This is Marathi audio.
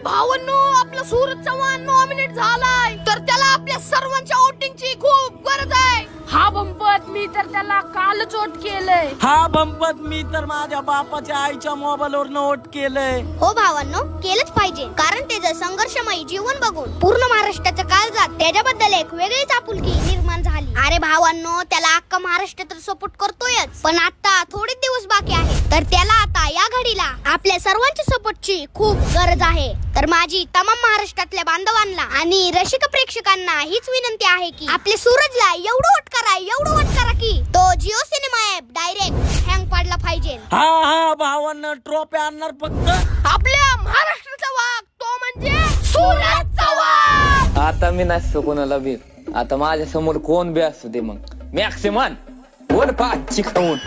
भावांनो, आपला सूरज चव्हाण नॉमिनेट झालाय, तर त्याला आपल्या सर्वांच्या वोटिंगची खूप गरज आहे. हा बंपत, मी तर त्याला कालच वोट केलंय. हा बंपत, मी तर माझ्या बापाच्या आईच्या मोबाईलवर वोट केलंय. हो भावांनो, केलंच पाहिजे, कारण त्याचं संघर्षमयी जीवन बघून पूर्ण महाराष्ट्राचं काळजात त्याच्याबद्दल एक वेगळीच आपुलकी निर्माण झाली. अरे भावांनो, त्याला अख्खा महाराष्ट्र तर सपोर्ट करतोयच, पण आता थोडे दिवस बाकी आहे, तर त्याला आता या घडीला आपल्या सर्वांच्या सपोर्टची खूप गरज आहे. तर माझी तमाम महाराष्ट्रातल्या बांधवांना आणि रसिक प्रेक्षकांना हीच विनंती आहे की आपल्या सूरजला एवढं वोट करा की तो Jio cinema app direct hang पाडला पाहिजे. हा भावांना ट्रॉफी आणणार फक्त आपल्या महाराष्ट्राचा वाघ, तो म्हणजे सूरज चव्हाण. आता मी नसतो कोणाला बी. आता माझ्या समोर कोण बी असू दे, मग मॅक्सिमम वर पाच खाऊन